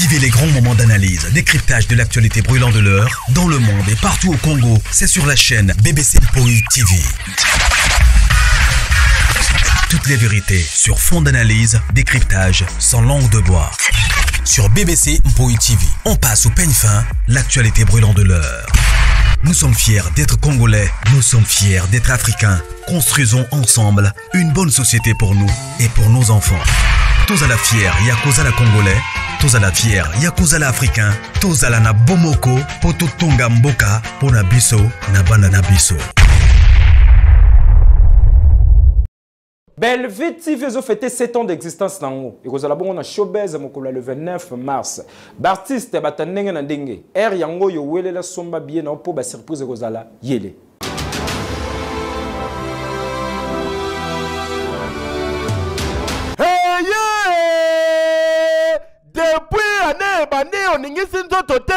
Vivez les grands moments d'analyse, décryptage de l'actualité brûlante de l'heure, dans le monde et partout au Congo. C'est sur la chaîne BBC Mpoï TV. Toutes les vérités sur fond d'analyse, décryptage, sans langue de bois. Sur BBC Mpoï TV, on passe au peigne fin, l'actualité brûlante de l'heure. Nous sommes fiers d'être Congolais, nous sommes fiers d'être Africains. Construisons ensemble une bonne société pour nous et pour nos enfants. Tous à la fière, Yakozala Congolais. Tous à la fière, Yakozala Africain. Tous à la na Bomoko, Poto Tonga Mboka, Pona Biso, Nabana Nabiso. Belleville TV a fêté 7 ans d'existence nango. Et vous allez voir na showbiz mokolo le 29 mars. Baptiste batanenge na ndenge. Er yango yo wele la somba bien na po ba surprise kozala yele. Hey yeah! Depuis année bande oningisi nzoto te.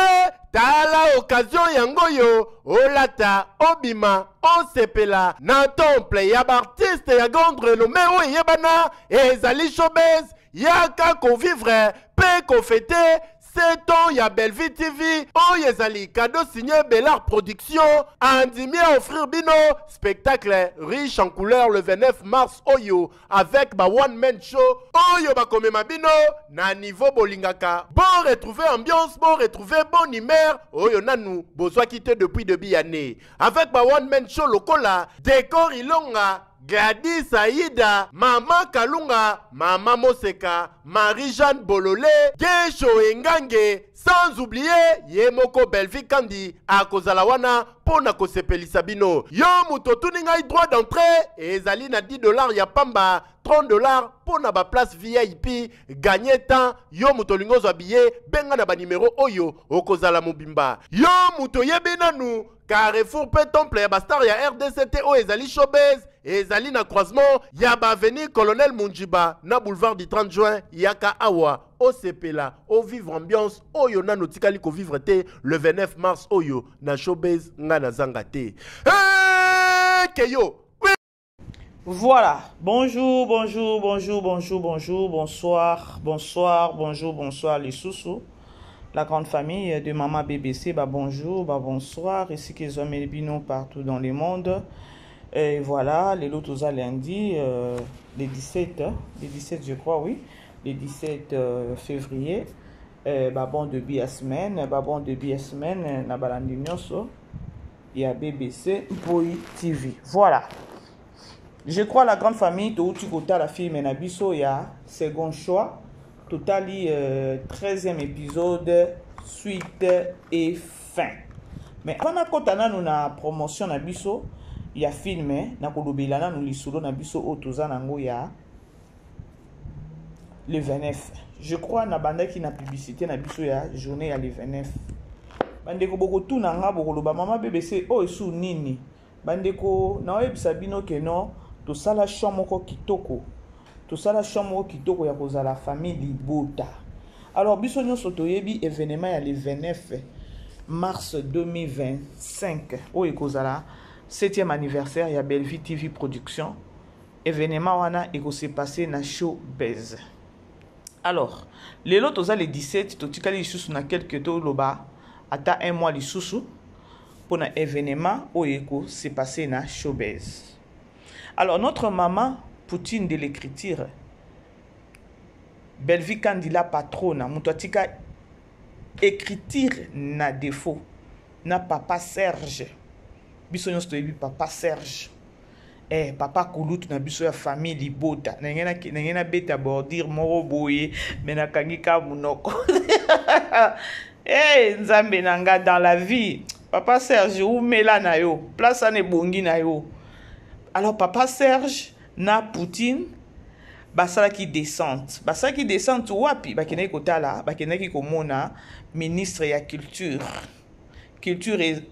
Tala occasion yango yo olata obima osepela na temple ya artiste ya grande renommée o yebana ezali showbiz yaka convivre pe conféter 7 ans ya Belleville TV o ezali cadeau signé Bellard Production andimi à offrir bino spectacle riche en couleurs le 29 mars oyo avec ba one man show oyo ba komema bino na niveau bolingaka bon retrouver ambiance bon retrouver bon humeur oyo nanu bozwa quitté depuis début année avec ba one man show lokola décor ilonga Gladys Aïda, Maman Kalunga, Maman Moseka, Marie-Jeanne Bololé, Gesho Engange, sans oublier Yemoko Belleville Kandi, à Kozalawana, Pona Kosepeli Sabino. Yo Mutotuninga droit d'entrée, et Zali na $10 ya pamba, $30 pour na ba place VIP, gagner temps, yo Mutolingo Zabiye, benga na ba numéro Oyo, Okozala Mobimba. Yo Mutoyebenanu, Carrefour Pe Temple ya Bastar ya RDCT o ezali showbiz ezali na croisement ya ba avenue Colonel Munjiba na boulevard du 30 juin yaka awa o sepela o vivre ambiance oyo na notikali ko vivre te le 29 mars oyo na showbiz nga na zanga te keyo. Voilà, bonjour, bonjour, bonjour, bonjour, bonjour, bonsoir, bonsoir, bonjour, bonsoir les sous-sous. La grande famille de Maman BBC, bah bonjour, bah bonsoir, ici qu'ils ont mis bino partout dans le monde. Et voilà, les lots tous à lundi, les 17 je crois, oui, les 17 février, bah bon début à semaine, bah bon début à semaine, na balandi nyoso, il y a BBC Mpoï TV. Voilà. Je crois la grande famille, tout tu côté la fille Menabiso, il y a second choix. Totali 13e épisode, suite et fin. Mais avant de nous na promotion na biso, il y a filmé, na kolobelana nous lisolo na biso otoza nango ya le 29. Je crois na banda qui na publicité na biso ya journée ya le 29. Bandeko boko tout nanga boko loba Maman BBC o esu nini. Bandeko na oyebisa bino ke non to sala chamoko kitoko. Tout ça la chambre qui toko ya koza la famille Libota. Alors biso nyonso toyebi événement ya le 29 mars 2025 o ekozala 7e anniversaire ya Belleville TV Production. Événement wana eko se passer na showbiz. Alors lelo toza le 17 totikali lisusu na quelques to loba ata un mois lisusu pour na événement o eko se passer na showbiz. Alors notre maman Poutine de l'écriture Belleville Kandila patronne Moutotika écriture na défaut na papa Serge bisonyo stoyebi papa Serge papa Koulout na biso ya famille Libota nangena beta bordir moro boye mena kangika munoko nzambe nanga dans la vie papa Serge ou mela na yo place ane bongi na yo. Alors papa Serge na Poutine basala qui descente wapi bakene kotala bakene ki komona ministre ya culture et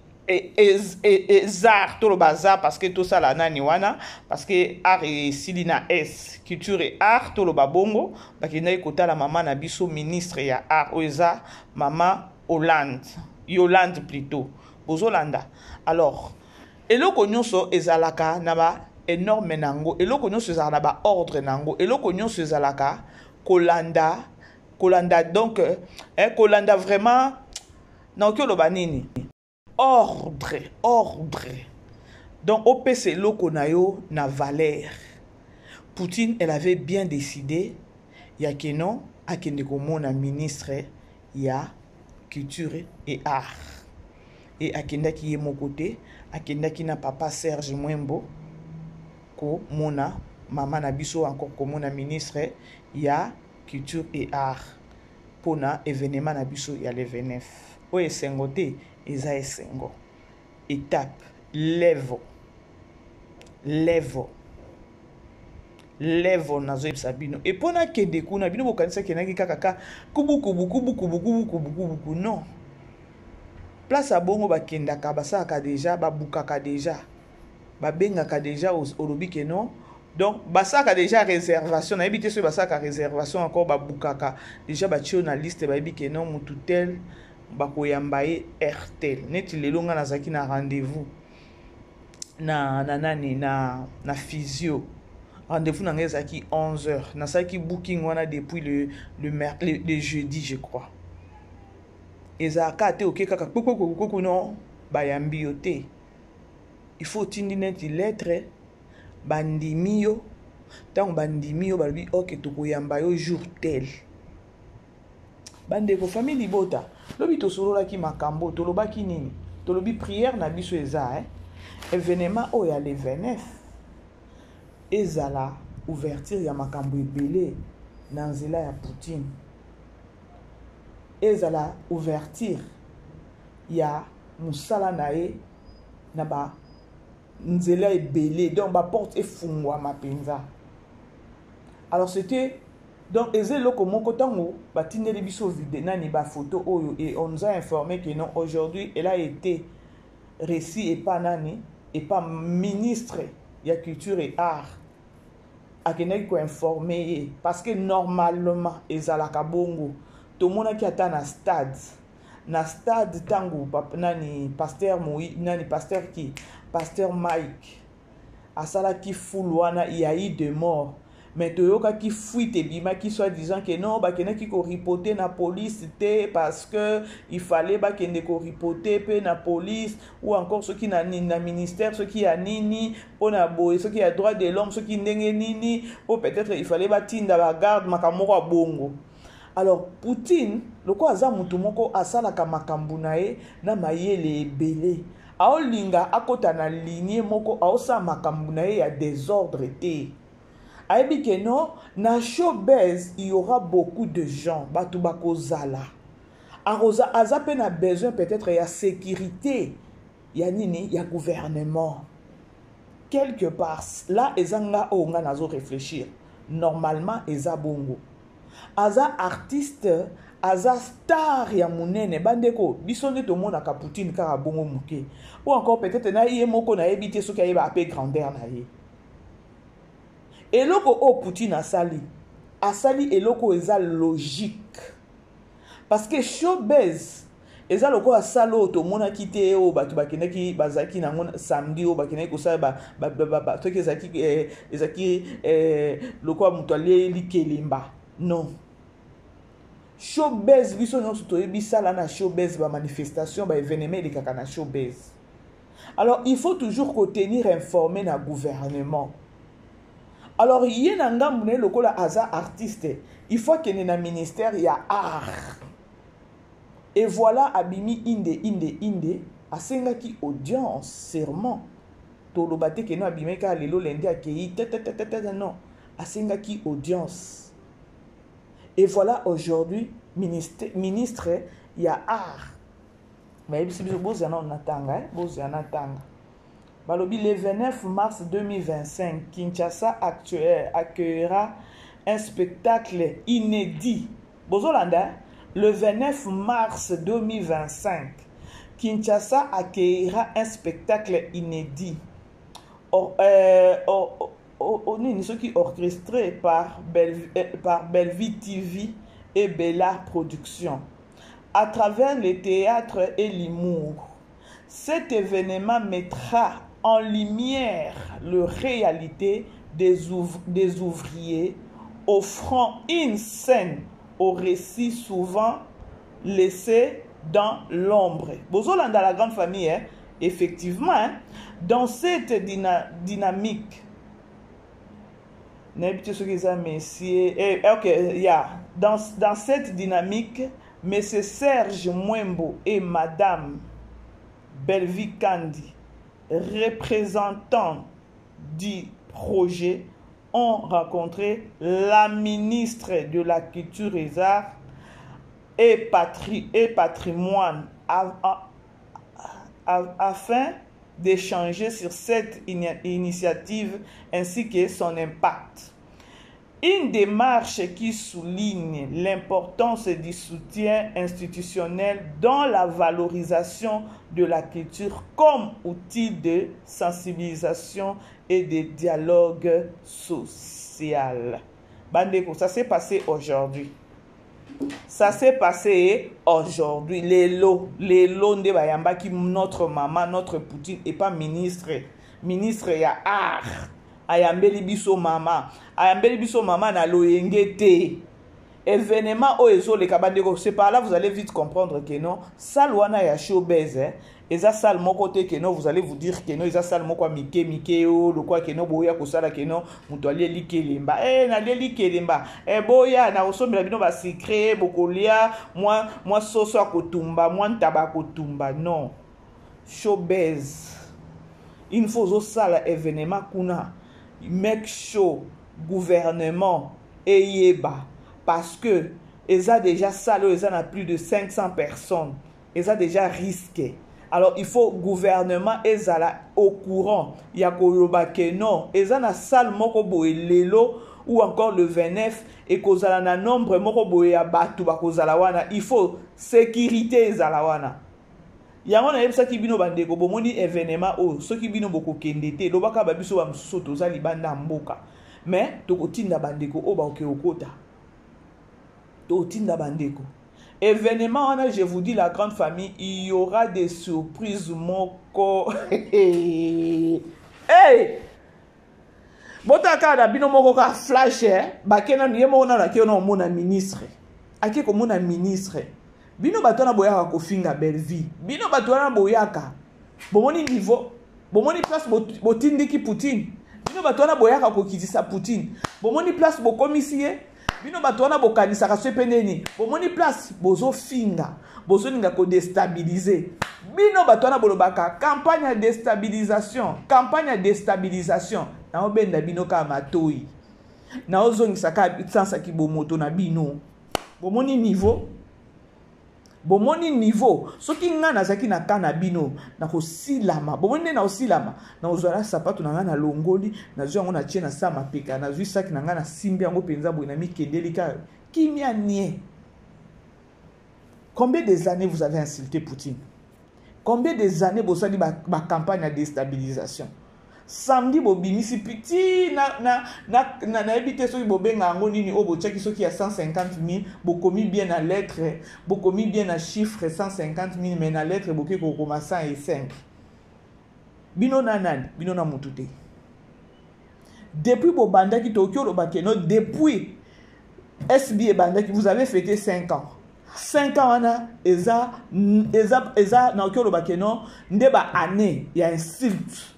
art tout le bazar parce que tout ça la nani wana parce que art et silina s culture et art tout le babongo bakene kotala maman na biso ministre ya art oza maman Yolande plutôt bozolanda. Alors eloko nyonso ezalaka na ba énorme nango eloko nyonso ezalaka ba ordre nango eloko nyonso ezalaka kolanda kolanda donc kolanda vraiment na okyo banini ordre donc opese loko na yo na valeur. Poutine, elle avait bien décidé ya que non akende komona ministre ya culture et art et akendaki ye mon côté akendaki na papa Serge Mwembo ko mona mama na biso encore komona ministre ya culture et art pona événement na biso ya le 29 o esengo te eza esengo étape level nazo yebisa bino et pona kende kuna bino bokanisa kenaki kaka kubukubu non place a bongo bakendaka basaka déjà babukaka déjà babengaka déjà olobi ke non donc basaka déjà réservation na ebité so basaka réservation encore babukaka déjà batio na liste ba ebike non mutu tel bakoyamba ye RTL neti lelo nga nazaki na rendez-vous na physio. Rendez-vous dans les 11h. Dans ça qui booking on a depuis le jeudi je crois. Et ça a été ok kaka non bayambi yote. Il faut tindi net lettre bandimio tant bandimio balbi ok to koyamba yo jour tel. Bande ko famille libota. Lobi to solo la ki makambo to lobaki nini. To lobi prière na biso eza événement o ya le 29. Ezala ouverture ya makambo ebele na nzela ya Poutine. Ezala ouverture ya musala na ye na ba nzela ebele donc ba porte efungwa mapenza. Alors c'était donc ezelo comme kotango batindeli biso vide nani ba photo oyo et on nous a informé que non aujourd'hui elle a été reçue et pas nani et pas ministre ya culture et art akenaki ko informer parce que normalement ezalaka bongo to mona ki ata na stade tango nani pasteur Moïse nani pasteur qui pasteur Mike asala ki fulwana il y a eu de mort mais toyoka ki fuite bima qui soit disant que non bakenaki ko reporter na police té parce que il fallait bakende ko reporter pe na police ou encore ceux qui na ministère ceux qui a nini pona boy ceux qui a droit de l'homme ceux qui ndenge nini ou peut-être il fallait batinda ba garde makamoko bongo. Alors Poutine loko aza mutu moko asala ka makambu na ye na mayele ebele aolinga akota na lignée moko aosa makambu na ye ya désordre té. Ayebi que non, na showbiz, il y aura beaucoup de gens, batu bako zala. Aza pe na besoin peut-être ya sécurité, ya nini, ya gouvernement. Quelque part, là, ezanga onga nazo réfléchir. Normalement, eza bongo. Aza artiste, aza star ya munene, bandeko, bisonde to mona ka Poutine kara bongo muke. Ou encore peut-être na yé moko na ebité so ka yeba apé grandeur na yé. Eloko o Poutine asali eloko eza logique parce que showbiz eza loko asalo to mona kite o batu bakendaki bazaki na samedi o bakendaki ko sa ba to ezaki loko mutu ale likelimba non showbiz biso nyonso to ebisala na showbiz ba manifestation ba événement de kaka na showbiz. Alors il faut toujours ko tenir informé na gouvernement. Alors, il y a un gars qui est artiste. Il faut qu'il y ait un ministère, il y a art. Et voilà, Abimi Inde, a sengaki audience, serment. Tolobate que non, Abimi ka lelo lendi akei, non, a sengaki audience. Et voilà, aujourd'hui, ministre, il y a art. Mais si vous avez un atanga, vous avez un atanga. Balobi, le 29 mars 2025, Kinshasa accueillera un spectacle inédit. Bozolanda, le 29 mars 2025, Kinshasa accueillera un spectacle inédit. Orchestré par Bellevue TV et Bella Productions, à travers le théâtre et l'humour. Cet événement mettra en lumière la réalité des ouvriers, offrant une scène au récit souvent laissé dans l'ombre. Bozola dans la grande famille, hein, effectivement, hein, dans cette dynamique, dans cette dynamique, M. Serge Mwembo et Madame Belvi Kandi, représentants du projet, ont rencontré la ministre de la Culture et Arts et Patrimoine afin d'échanger sur cette initiative ainsi que son impact. Une démarche qui souligne l'importance du soutien institutionnel dans la valorisation de la culture comme outil de sensibilisation et de dialogue social. Bandeko, ça s'est passé aujourd'hui. Ça s'est passé aujourd'hui. Les lots de Bayamba qui notre maman, notre Poutine et pas ministre. Ministre ya art. Ayambeli biso mama. Ayambeli biso mama na loyengete. Événement o ezo le kabandeko. C'est par là vous allez vite comprendre que non. Salwana ya showbiz. Eza sal moko te que non, vous allez vous dire que non, eza sal moko mike o le quoi que non boya kosala que non, muto ali likelemba. Na likelemba. Boya na osomela bino ba secret bokolia, moi soso akotumba, moi ntaba kotumba. Non. Showbiz. Il faut zo sala événement kuna. Make show gouvernement et yeba parce que ils ont déjà salé, ils ont plus de 500 personnes, ils ont déjà risqué. Alors il faut gouvernement et zala au courant. Il y a koloba que non, ils ont la salle moko boye lelo ou encore le 29 et kozala na nombre moko boye abatu ba kozala wana. Il faut sécurité zala wana. Yango na yebisa ki bino bandeko bomoni événement o soki bino boko kendete lobaka ba biso ba msuso toza libanda mboka mais tokotinda bandeko o ba oke okota tokotinda bandeko événement wana je vous dis la grande famille il y aura des surprises moko hey botaka da bino moko ka flash bakena yemo na ke na mona ministre ake ko mona ministre bino batona boyaka kofinga Belvi bino batona boyaka bomoni niveau bomoni place botindiki Poutine bino batona boyaka kokitisa Poutine bomoni place bokomisie bino batona bokanisa ka sepeneni bomoni place bozo finga bozo ninga ko déstabiliser bino batona bolobaka campagne de déstabilisation na obenda bino ka matoi na ozongisa ka bitsansa ki bomoto na bino bomoni niveau soki nga nazaki na kana bino na kosilama bomoni na osilama na ozala sapato na nga na longoli na zwa ngo na tie na sama peka na zwi saki na nga na simbi yango penza boye na mikendeli ka kimia nie. Combien des années vous avez insulté Poutine? Combien des années vous avez ma campagne de déstabilisation? Samedi bobimisi petit na ebité soki bobenga ngo nini o bochaki soki ya 150 000 bokomi bien na lettre bokomi bien na chiffre 150 000 mais na lettre boki ko koma 105 bino nanani bino na mutute depuis bobandaki Tokyo lo bakeno depuis SB bandaki vous avez fêté 5 ans 5 ans wana eza na Tokyo lo bakeno ndeba année ya insulte.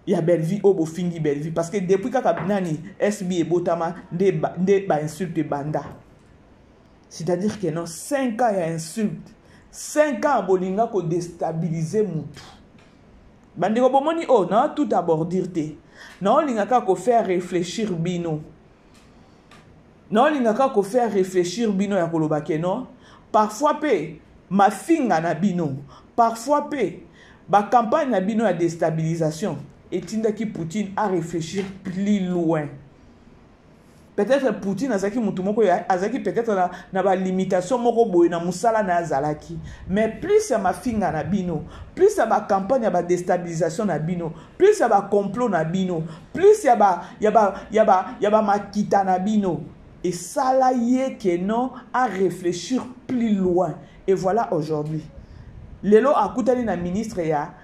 Il y a Belvi au bofingi Belvi parce que depuis kaka nani SB et Botama de ba insulte banda. C'est-à-dire que non 5 ans il y a insulte. 5 ans bolinga ko déstabiliser mutu. Bande ko bomoni oh non tout d'abord dirte. Non linga ka ko faire réfléchir bino. Non linga ka ko faire réfléchir bino ya koloba ke non. Parfois pe ma finga na bino. Parfois pe ba campagne na bino ya déstabilisation. Et Tindaki Poutine a réfléchir plus loin. Peut-être Poutine azaki mutumoko ya azaki peut-être na ba limitation moko boye na musala na azalaki. Mais plus ya mafinga na bino, plus ya ba campagne ya ba déstabilisation na bino, plus ya ba complot na bino, plus ya ba makita na bino. Et ça là yé que non à réfléchir plus loin. Et voilà aujourd'hui. Lelo akutani na ministre ya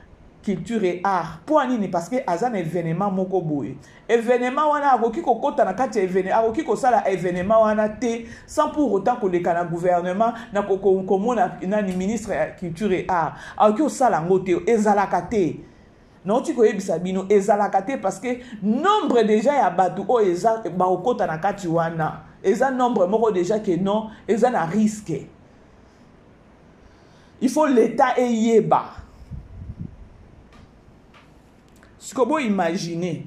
culture et art pour anini parce que azan événement moko boye événement wana akoki kokota na kati événement akoki kosala événement wana te sans pour autant koleka na gouvernement na komona nani ministre ya culture et art akoki osala ngo te ezalaka te non tu koyebisa bino ezalaka te parce que nombre déjà ya bato o eza bakokota na kati wana eza nombre moko déjà que non eza na risque. Il faut l'État eyeba. Ce que vous imaginez,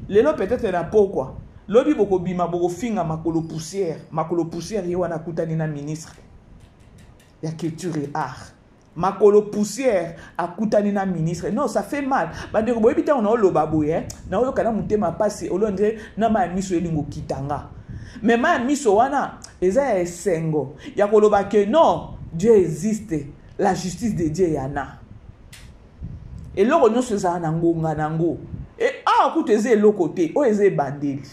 lelo peut-être na pourquoi. Lobi boko bima boko finga makolo poussière yewana kutani na ministre ya culture et art. Makolo poussière akutani na ministre. Non, ça fait mal. Bande ko boyebita on oloba boye, na oyo kana mutema passe olondre na ma miso elingo kitanga. Mais ma miso wana eza esengo. Ya koloba que non, Dieu existe, la justice de Dieu yana. Et là on se za nango nganango. Et akuti eze lokote, o eze bandeli.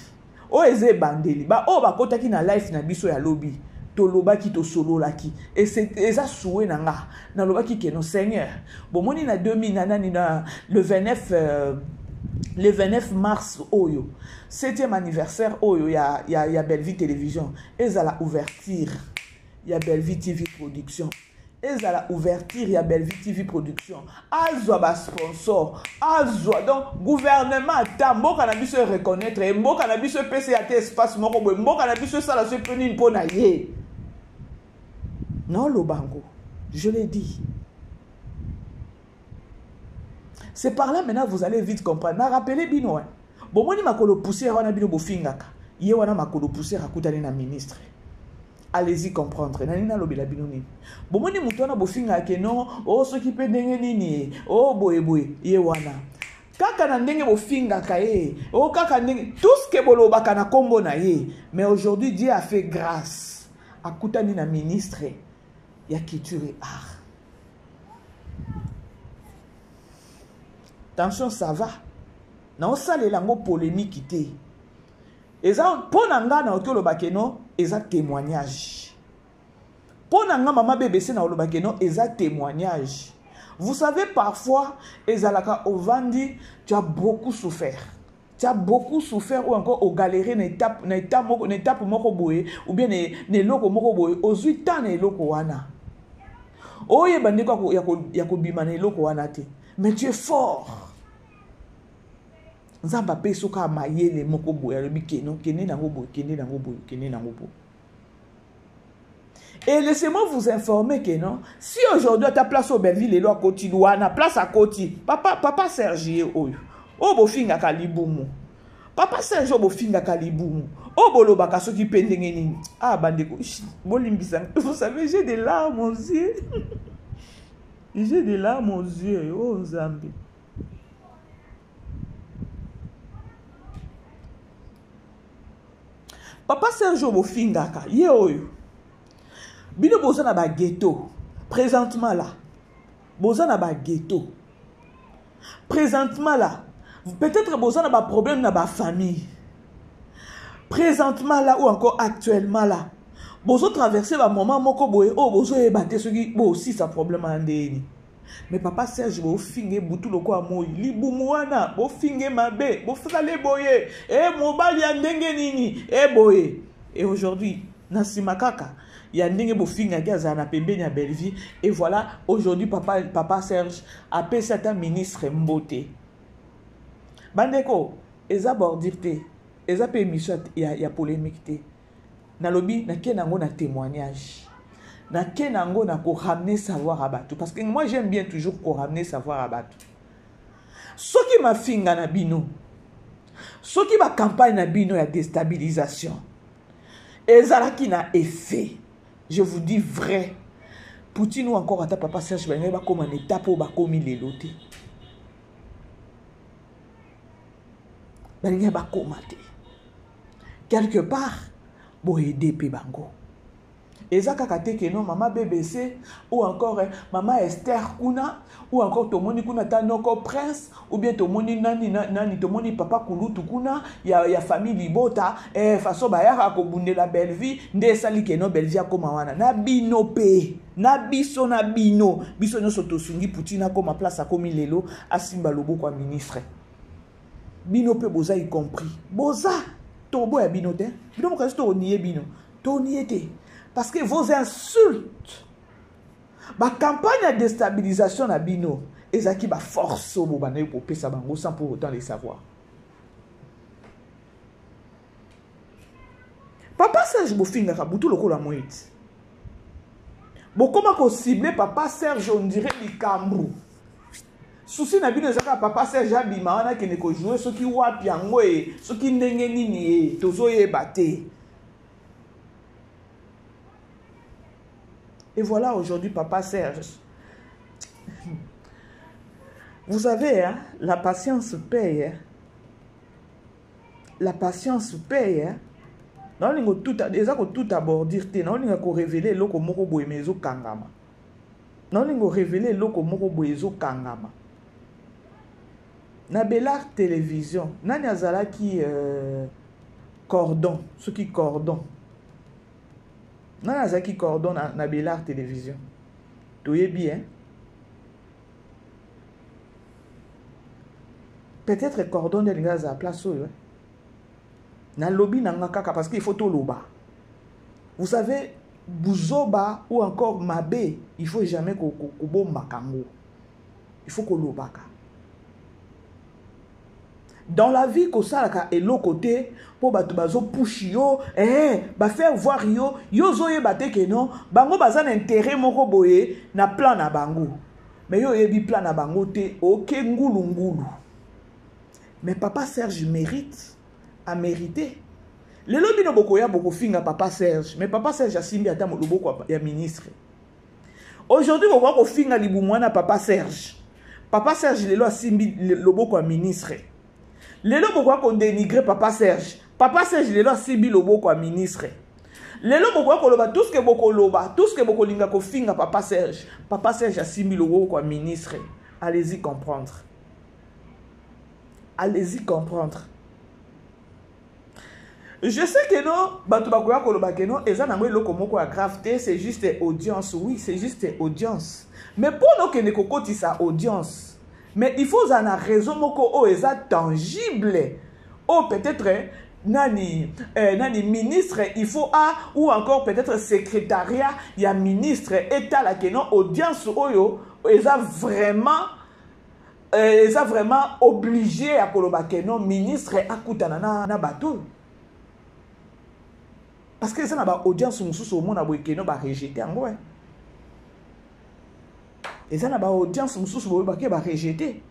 O eze bandeli. Ba o ba kota ki na life na biso ya lobby. To loba ki to solo la ki. Et c'est eza soué nanga. Na loba ki ke no Seigneur. Bon moni na 2000 nanani na le 29 mars oyo. 7e anniversaire oyo ya Bellevue Télévision. Ezala ouverture. Il y a Bellevue TV Production. Et à la ouverture, il y a Bellevue TV Production. Azwa ba sponsor. Azwa. Donc, gouvernement, tambo cannabis se reconnaître. Et mbo cannabis se PCAT espace moko. Mbo cannabis se sala se peni pour naye. Non, le bango. Je l'ai dit. C'est par là maintenant, vous allez vite comprendre. Na rappelez bino. Bon, moi, ni makolo poussière, on a bino bofingaka. Yé wana makolo poussière à koutane na ministre. Allez-y comprendre. Nanina lobela binoni. Bomoni mutona bofinga ke non, o soki pe ndenge nini, o boye ye wana. Kaka na ndenge bofinga ka ye, o kaka ndenge tout ce que boloba kana kombo na ye. Mais aujourd'hui Dieu a fait grâce. Akutani na ministre ya culture et art. Attention, ça va. Na osale lango polémique te. Eza ponanga na okoloba ke non, eza témoignage. Ponanga maman BBC na okoloba ke non, eza témoignage. Vous savez parfois, ezalaka ovandi, tu as beaucoup souffert. Tu as beaucoup souffert ou encore au galéré na étape moko boye ou bien ne loko moko boye ozui tane loko wana. Oye bande ko ya ko bima na loko wana te. Mais tu es fort. Nzamba peso ka mayele moko boya lobi keno kene na ngobo kene na ngobo kene na ngobo. Et laissez-moi vous informer que non, si aujourd'hui à ta place au Belleville et là Koti Douana, place à Koti, papa Serge oyo. O bofinga kalibumu. Papa Serge o bofinga kalibumu. O boloba ka soki pendenge nini. Ah bandeko, bolimbisa. Vous savez, j'ai des larmes aux yeux. J'ai des larmes aux yeux. Oh Nzambe. Papa Serge Bofingaka, ye oyo. Bino boza na ba ghetto. Présentement là. Boza na ba ghetto. Présentement là. Peut-être boza na ba problème na ba famille. Présentement là ou encore actuellement là. Bozo traverser ba moment moko boye oh bozo e batte ce qui bo aussi sa problème andeni. Mais papa Serge Bofinge butu loko amoyi libumu wana bofinge mabe bofale boye mobali ya ndenge nini boye. Et aujourd'hui nasima kaka ya ndenge bofinga gaza na pembeni ya Bellevue et voilà aujourd'hui papa Serge appelle certains ministres mbote. Bandeko eza bordirte eza pe émission ya polémique te. Na lobi na kenango na témoignage. Na kenango na ko ramener savoir à bateau parce que moi j'aime bien toujours ko ramener savoir à bateau. Soki ma finga na bino. Soki ba campagne na bino ya déstabilisation. Ezalaki na effet. Je vous dis vrai. Poutine ou encore ata papa Serge Benga ba comme en étape ba komi leloté. Benga ba komate. Quelque part bo aider pe bango. Eza kaka te que non maman BBC ou encore maman Esther kuna ou encore tomoni kuna tanoko prince ou bien tomoni nani tomoni papa kulutu kuna ya famille libota façon bayaka ko bundela belle vie nde sali que non belle vie akoma wana na bino pe na biso nyonso tosungi Poutine akoma place akomi lelo asimba loboko ya ministre bino pe boza y compris boza tobo ya bino te bino mokazi to nié bino to nié te parce que vos insultes ba campagne de déstabilisation na bino ezaki ba force bo bana ko pesa bango sans pour autant les savoir. Papa Serge Bofinga ka butu lokola moiti. Bokoma ko cibler Papa Serge on dirait likambu. Souci na bino ezaka Papa Serge abima wana kene ko jouer soki wapi yango soki ndenge nini tozo yeba te. Et voilà aujourd'hui Papa Serge. Vous savez, hein, la patience paye. Hein. La patience paye. Hein. Non, on tout abordir. Non, on révéler loko moko boye mezo kangama. Non, on révéler loko moko boye zo kangama. Na Belar télévision, nani azala ki cordon, ce qui cordon. Non, azaki cordon na Belar télévision. Tu es bien. Peut-être cordon de l'ingaz à place où. Na lobby na ngakaka parce qu'il faut tout loba. Vous savez, Bouzoba ou encore Mabé, il faut jamais kobo makango. Il faut qu'on lobaka. Dans la vie, ko salaka et l'autre côté, pour bazo push yo, ba faire voir yo zoye bate que non, bango bazan intérêt moko boye na plan na bango. Mais yo yebi plan na bango te, ok ngulu. Mais Papa Serge a mérité. Le lobby no boko ya boko finga Papa Serge, mais Papa Serge a simbi ata loboko ya ministre. Aujourd'hui, on voit ko finga libumwana Papa Serge. Papa Serge lelo a simbi loboko ya ministre. Lelo boko ko dénigrer Papa Serge. Papa Serge lelo a simbi loboko ya ministre. Lelo boko ko loba tout ce que boko loba, tout ce que boko linga ko finga Papa Serge. Papa Serge a simbi loboko ya ministre. Allez-y comprendre. Allez-y comprendre. Je sais que non, Batubakoya Koloba que non, et ça n'a pas de gravité, c'est juste audience. Oui, c'est juste audience. Mais pour nous que ne kokoti sa audience, mais il faut en avoir raison moko o eza tangible. Oh peut-être nani ministre, il faut ou encore peut-être secrétariat, il y a ministre état là que non audience oyo eza vraiment obligé à Koloba que non ministre akutana na bateau. Parce que ça n'a pas audience au monde à Bouekeno va rejeter en gros. Et ça n'a pas audience au monde va rejeter.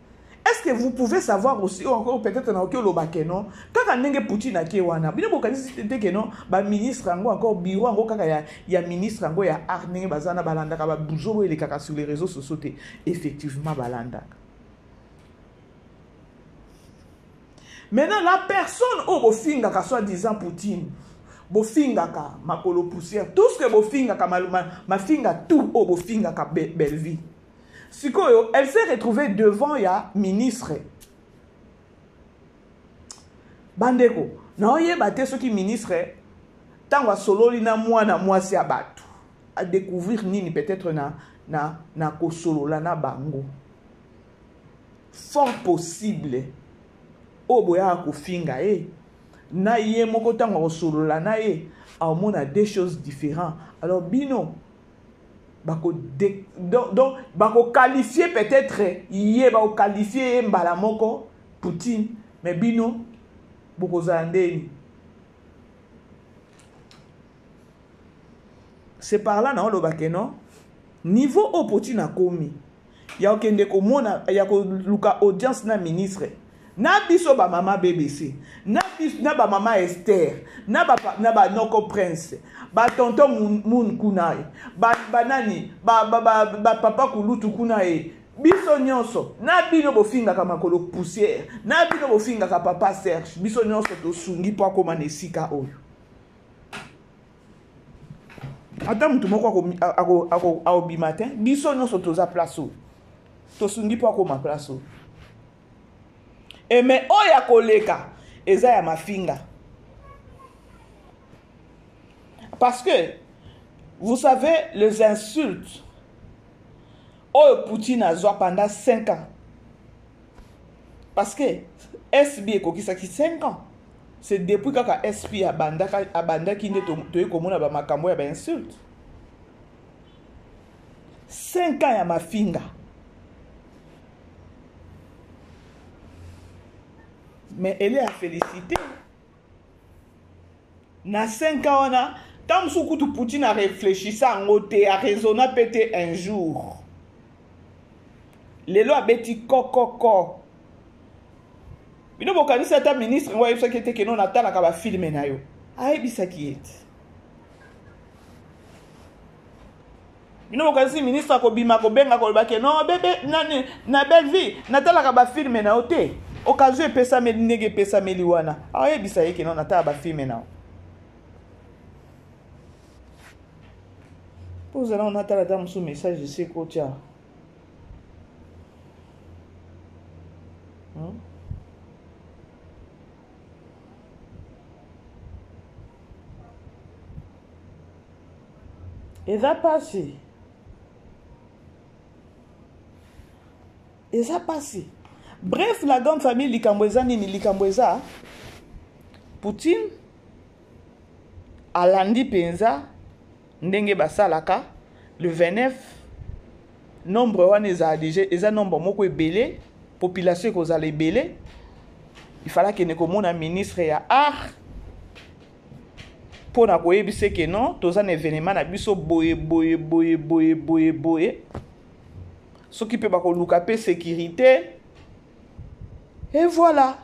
Est-ce que vous pouvez savoir aussi encore peut-être dans quel Lobakeno quand on n'est Poutine à Kewana, bien beaucoup de que non, ba ministre encore bureau encore quand il y a ministre encore il y a Arne Bazana Balanda kaba bouzo et les caca sur les réseaux sociaux effectivement Balanda. Maintenant la personne au bofinga ka soit disant Poutine bofinga ka makolo poussière tout ce que bofinga ka ma finga tout au bofinga ka belle vie. Sikoyo elle s'est retrouvée devant ya ministre. Bandeko na oyeba te soki ministre tangwa sololi na mwasi abatu à découvrir nini peut-être na ko solola na bango. Fort possible o boya ko finga na ye moko tanga ko solola na ye on a deux choses différentes. Alors bino donc bako qualifier peut-être yé bako qualifier mbala moko Poutine mais bino boko zandeni. C'est par là na lo bakeno niveau au Poutine a commis ya okende ko mona ya ko luka audience na ministre na biso ba mama BBC na ba mama Esther na ba noko prince ba tonton mun kunae ba nani ba papa kulutu kunae biso nyonso na bino bofinga ka makolo poussière na bino bofinga ka Papa Serge biso nyonso to sungi po akoma nesika oyo. Attends, tu m'as dit matin, biso non so toza place. To sungi pa ko ma place. Et mais oya koleka, eza ya mafinga. Parce que vous savez les insultes Poutine a joué pendant 5 ans. Parce que SB est qui 5 ans. C'est depuis que SP a banda qui n'est pas comme on a makambo ya insulte. 5 ans ya mafinga. Mais elle est à féliciter. Na 5 ans on a tant que Poutine a réfléchi ça en côté a raisonné peut-être un jour. Les lois beti kokoko. Bino bokani sata ministre ngwa yebisa kete ke non atala ka ba filmer na yo. Ayebisa ki ete. Bino bokani ministre ko bima ko benga ko ba ke non bébé na belle vie natala ka ba filmer na ote. Occasion pesa meli nege pesa meli wana. Ayebisa yeke non atala ba filmer na. Vous allez on atala dame sous message ici ko tia. Et ça passe. Et ça passe. Bref, la grande famille Likambweza nini Likambweza. Poutine alandi penza ndenge basalaka le 29 nombre wana eza nombre moko ebele population kozala ebele. Il fallait que nekomona ministre ya art pour na koyebise que non toza na événement na biso boye soki pe bakoluka pe sécurité et voilà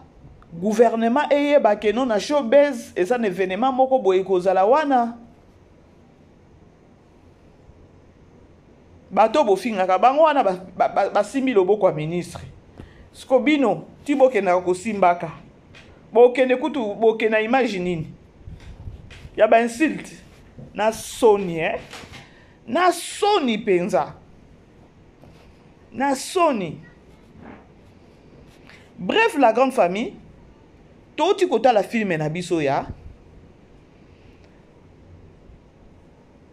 gouvernement eyeba que non na showbiz eza na événement moko boye kozala wana bato bofingaka bango wana basimbi loboko ya ministre skobino ti bokendaka kosimbaka bokende kutu bokenda image nini ya ba insulte na soni na soni penza na soni. Bref, la grande famille toti kota la filme na biso ya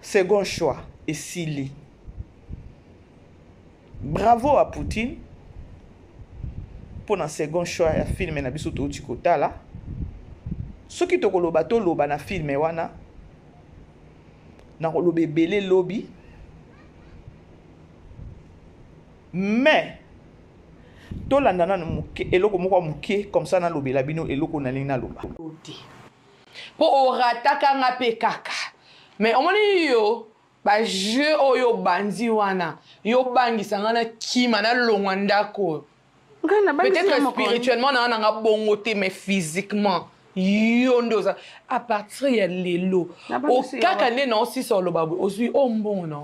second choix et Sili. Bravo à Poutine pour un second choix ya filme na biso toti kota la. Ce qui te koloba to loba na filme wana na kolobe belé lobby mais to landana muke eloko moko muke comme ça na lobela bino eloko na linga loba po orataka nga pe kaka mais omoni yo ba jeu oyo bandi wana yo bangisa nga na kima na longwa ndako peut-être spirituellement na nga bongo te mais physiquement yondoza à partir ya lelo o kaka ne na aussi sur le babu ozui o mbona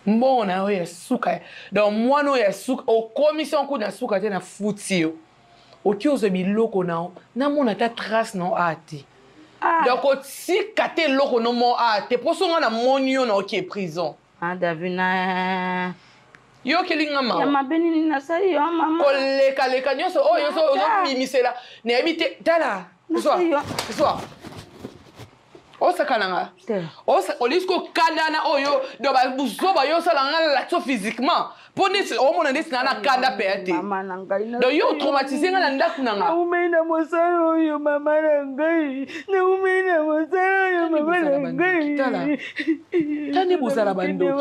mbona o ya suka donc moi no ya suka o commission ko na suka te na futio o ki ozo biloko na mona ta trace no ati donc o ti kate loko no mo ati poso nga na monio na o ki prison Davina yo kelinga ma ya mabeni na sari yo mama koleka nyonso o yo so bimisela na ebite tala Soir. O sakananga. O lisko kanda na oyo do ba buzoba yo salanga la physiquement. Poni o mona ndesi na kanda pete. Mama nangai na. Do yo traumatisé nga ndaku nanga. Umena mosalo yo mama nangai. Na umena mosalo yo mama nangai. Tani bozala bando.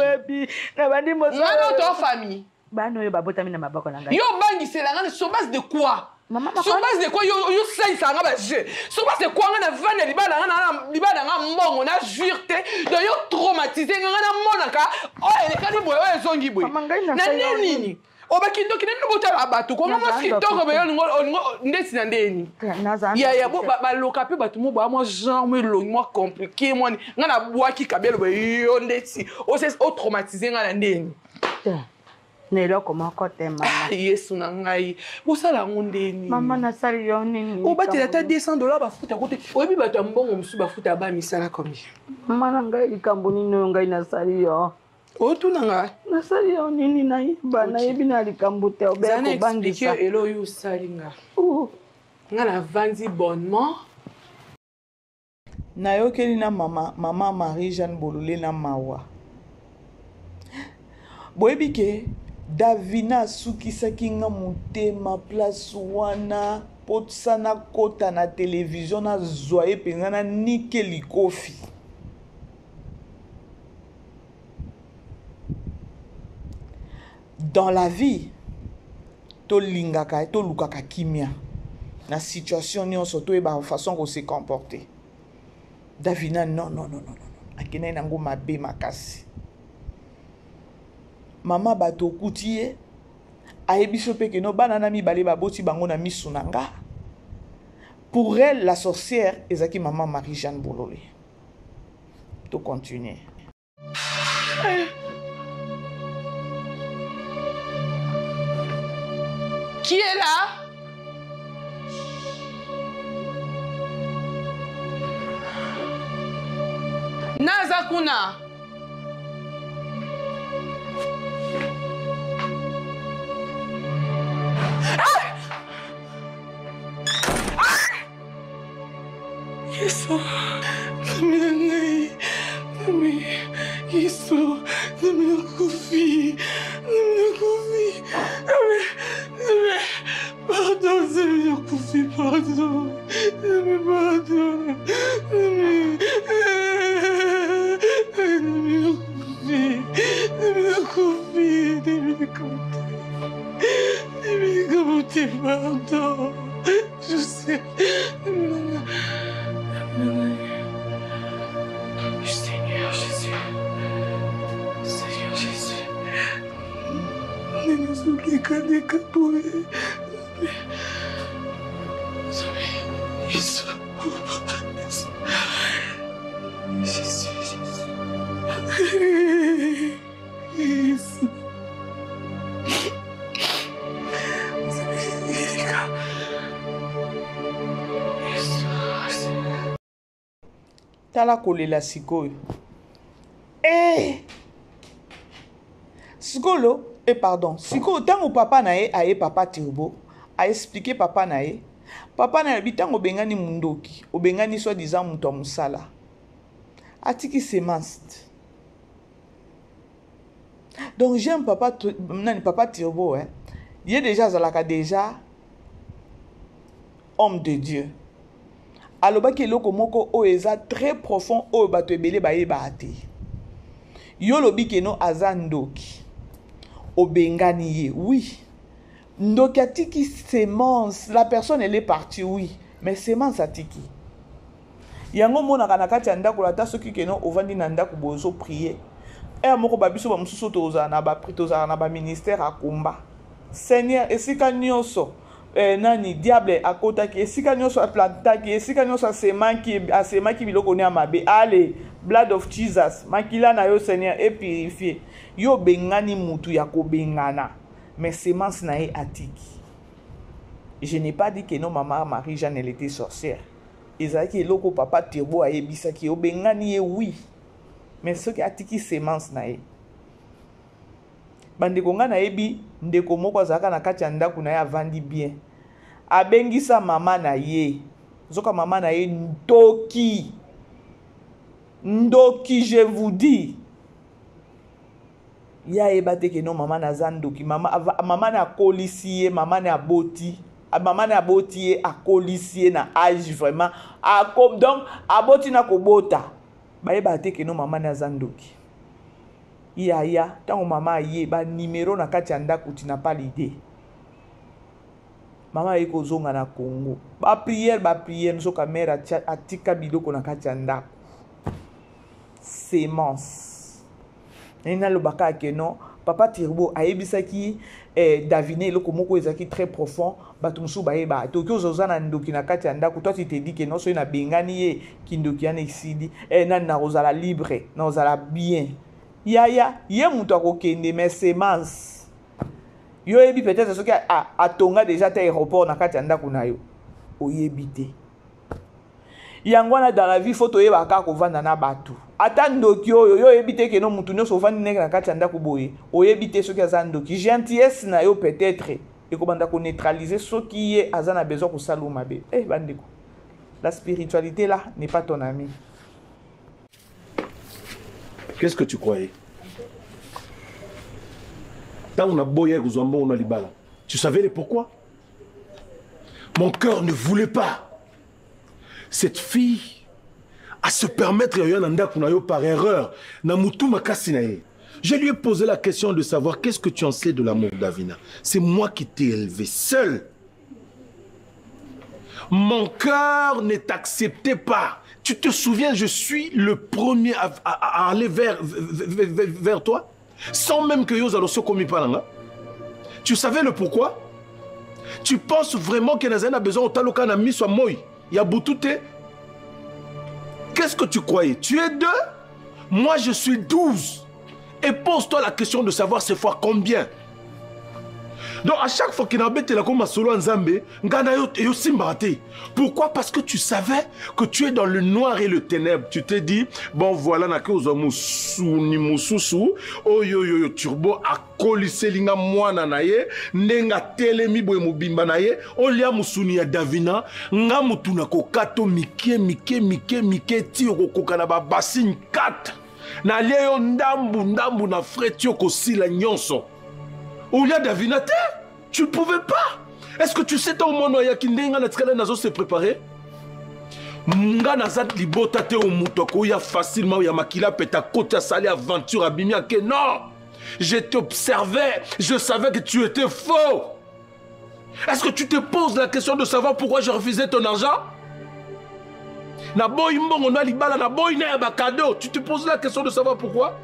Na bandi mosalo. Ngana to famille. Bano yo babota mina mabako nangai. Yo bangi selanga sur base de quoi? Sur base de quoi yo sai sanga ba jeu. Sur base de quoi nga na vana libala nga mbongo na jurte de yo traumatisé nga na monaka o ele kani boyo ezongi boy. Na nini? Obakindo kinene botala abatu ko nga skitoko be yo ndesi na ndeni. Ya ba loka pe batu mo ba mo genre me lo mo compliqué mo nga na bwaki kabelo be yo ndesi o traumatisé nga na ndeni. Nelo koma kote mama. Yesu na ngai. Bosala ngondeni. Mama nasali yo nini? O bati la ta $200 bafuta kote. Oyebi bato mbongo musu bafuta ba misala combien? Mama na ngai likambo nini ngai nasali yo? O tuna ngai. Nasali yo nini na yiba na yebi na likambo te obe ko bangisa. Expliquer elo yo salinga. Nga na vandi bonnement. Na yo keli na mama Marie-Jeanne Bololé na mawa. Boyebi ke Davina sukisaki nga motema place wana potsa na kota na télévision na zoye penza na nike likofi. Dans la vie, to lingaka, to lukaka kimia. Na situation nyonso to eba façon ko se comporter. Davina non. Akena nango mabe makasi. Mama bato kutie ayebiso pe ke no banana mi bale baboti bango na misu nanga. Pour elle la sorcière ezaki maman Marie-Jeanne Bololé. To continuer. Qui est là? Nazakuna. Yesu, nami, Yesu, nami nakufi, pardon, nami nakufi, pardon, pardon, je sais. Seigneur Jésus. Seigneur Jésus. Tala kolela sikoyo. Sikolo, pardon, sikoyo tango papa na ye aye papa Turbo, a expliqué papa na ye. Papa na ye bitango bengani mundoki, obengani soi disant muto musala. Atiki semence. Donc j'aime papa Turbo, hein. Il est déjà homme de Dieu. Alobaki eloko moko o eza très profond o bato ebele ba yeba ate. Yo lobi ke no aza ndoki. Obengani ye, oui. Ndoki atiki semence, la personne elle est partie, oui, mais semence atiki. Yango mona kana kati ndako la ta soki ke no ovandi na ndako bozo prier. Moko babiso ba mususu toza na ba pritoza na ba ministère akomba. Seigneur, esika nyonso nani diable akota ki esika nyonso aplanta ki esika nyonso asema ki biloko ne amabe. Allez, blood of Jesus, makila na yo Seigneur et purifié. Yo bengani mutu ya ko bengana, mais semence na e atiki. Je n'ai pas dit que non maman Marie-Jeanne elle était sorcière. Ezaki eloko papa Turbo a ebisa ki yo bengani ye oui. Mais ce qui atiki semence na e. Bandeko nga na ebi ndeko moko azaka na kati ya ndako na ye avandi bien. Abengisa mama na ye. Zoka mama na ye ndoki. Ndoki, je vous dis. Ya ebate ke non mama na zandoki. Mama na kolisi ye, mama na aboti. Mama na aboti ye akolisi ye na âge vraiment. Donc aboti na kobota. Ba ebate ke non mama na zandoki. Ya, tango mama ye ba numéro na kati ya ndako tu n'as pas l'idée. Mama ye kozonga na Congo. Ba prière nso kamera atika biloko na kati ya ndako. Semence. Nina lobaka ke non, papa Turbo ayebisaki Davine eloko moko ezaki très profond, bato musu ba yeba. Toki ozoza na ndoki na kati ya ndako, toi tu te dis que non so na bengani ye kindoki ya exili, nani na ozala libre, na ozala bien. Yaya, ye mutu akokende mais semence. Yo yebi peut-être ce qui a tonga déjà ta aéroport na kati anda kuna yo. Oyebi te. Yangwana dans la vie faut toyeba ka ko vanda na batu. Ata ndoki yo yebi te ke no mutu no so vandi na kati anda ko boye. Oyebi te ce qui a ndoki gentillesse na yo peut-être et ko banda ko neutraliser ce qui est azana besoin ko salu mabe. Eh bandeko. La spiritualité là n'est pas ton ami. Qu'est-ce que tu croyais? Tu savais les pourquoi? Mon cœur ne voulait pas. Cette fille, à se permettre par erreur, je lui ai posé la question de savoir qu'est-ce que tu en sais de l'amour d'Avina. C'est moi qui t'ai élevé seul. Mon cœur ne t'acceptait pas. Tu te souviens, je suis le premier à aller vers toi, sans même que yo zalo sokomi palanga. Tu savais le pourquoi? Tu penses vraiment que Nazana a besoin de taloka na mi soit moi? Ya boutouté. Qu'est-ce que tu croyais? Tu es 2, moi je suis 12. Et pose-toi la question de savoir ces fois combien. Donc à chaque fois qu'il y a un comme solo en Zambé, pourquoi? Parce que tu savais que tu es dans le noir et le ténèbre. Tu t'es dit, bon voilà, na cause ni mususu, oh yo yo yo turbo a koliselinga mwana naye, nenga telemi boy mubimba naye, olia musuni ya Davina, nga mutuna kokato mike ti okoka na ba basin 4. Na leo ndambu na fretio kosila nyonso. Olia Davina, tu ne pouvais pas. Est-ce que tu sais ton mono ya kindenga na tkala nazo se préparer? Nga nazat libota te o mutoko ya facilement ya makila peta kota sali aventure abimia que non. Je t'observais, je savais que tu étais faux. Est-ce que tu te poses la question de savoir pourquoi je refusais ton argent? Na boy mbongo na libala na boy na ba cadeau, tu te poses la question de savoir pourquoi?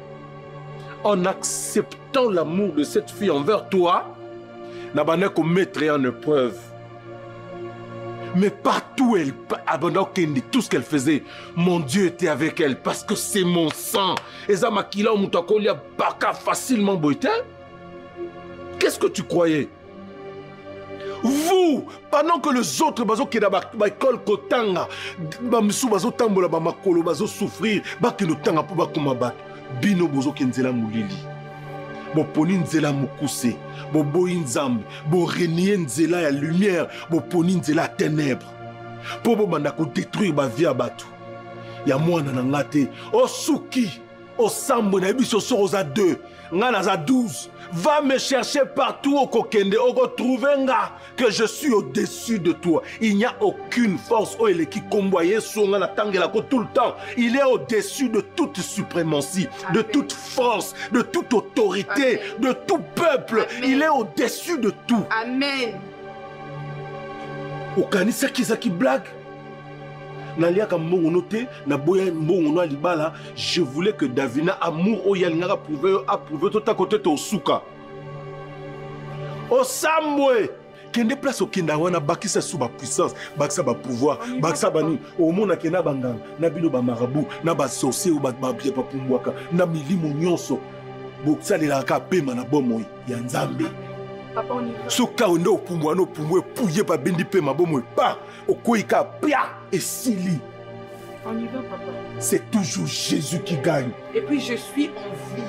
En acceptant l'amour de cette fille envers toi, n'a qu'on mettrait en épreuve. Mais partout elle, abandon tout ce qu'elle faisait, mon Dieu était avec elle parce que c'est mon sang. Et ça m'a quitté facilement boité. Qu'est-ce que tu croyais? Vous, pendant que les autres bazo qui dans l'école kotanga, bamisu bazo tambola ba makolo bazo souffrir, ba kino tanga pour ba komaba. Bino bozo kenzela mulili. Bo poni nzela mukuse, bo boyi nzambe, bo renier nzela ya lumière, bo poni nzela ténèbres. Po bo banda ko détruire ba vie à batu. Ya mwana na ngate, o suki, o sambo na biso soroza 2, ngana za 12. Va me chercher partout au Kokende, au retrouvenga que je suis au-dessus de toi. Il n'y a aucune force où il est qui comboye son tout le temps. Il est au-dessus de toute suprématie, de toute force, de toute autorité, de tout peuple. Il est au-dessus de tout. Amen. Okanisa qui blague. Naliaka mbongo te na boya mbongo na libala, je voulais que Davina amour o yalingaka approuver tout à côté to suka o sambwe kende place au kenda wana bakisa sous ba puissance, bakisa ba pouvoir, bakisa bani au mona kena banganga na bino ba marabout na ba sorcier ou ba bia pa pumbwaka na milimo nyonso bokusalelaka pema na bomoi ya Nzambe. Papa, on y va. Soka onde opumbwa no pumbwe pouye pa bendi pema bomoi pa okoika pia et sili. On y va, papa. C'est toujours Jésus qui gagne. Et puis je suis en vie.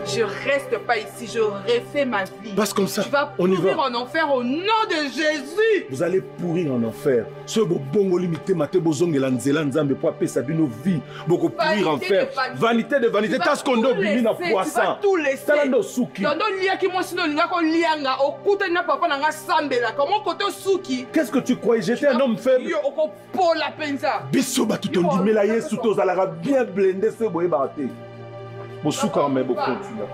Je reste pas ici, je refais ma vie. Passe comme ça, tu vas on y pourrir va. en enfer au nom de Jésus. Vous allez pourrir en enfer. Ce beau bongo limité mate bozong et lanzela nzambe pour appeler ça d'une vie. Beaucoup pourrir en enfer. Vanité de vanité. T'as ce qu'on doit bimi na poisson. Tu vas tout laisser. Talando suki. Dondo lia ki mo sino linga ko lianga okuta na papa na nga sambela. Comment côté suki? Qu'est-ce que tu croyais? J'étais un homme faible. Yo oko pola penza. Biso ba tout on dit mais là yesu to zalara bien blindé ce boye baraté. Bo suka mais bo continue.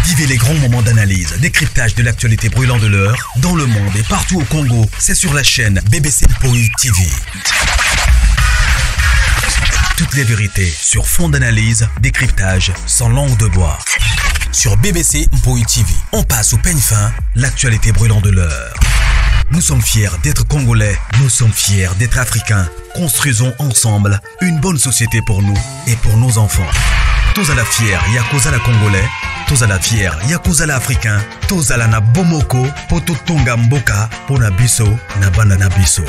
Vivez les grands moments d'analyse, décryptage de l'actualité brûlant de l'heure, dans le monde et partout au Congo. C'est sur la chaîne BBC Mpoï TV. Toutes les vérités sur fond d'analyse, décryptage sans langue de bois. Sur BBC Mpoï TV, on passe au peigne fin, l'actualité brûlant de l'heure. Nous sommes fiers d'être Congolais, nous sommes fiers d'être Africains. Construisons ensemble une bonne société pour nous et pour nos enfants. Tous à la fière, Yakozala Congolais, tous à la fière, Yakozala Africain, tous à la na Bomoko, Poto Tonga Mboka, Pona Biso, na Banda na Biso.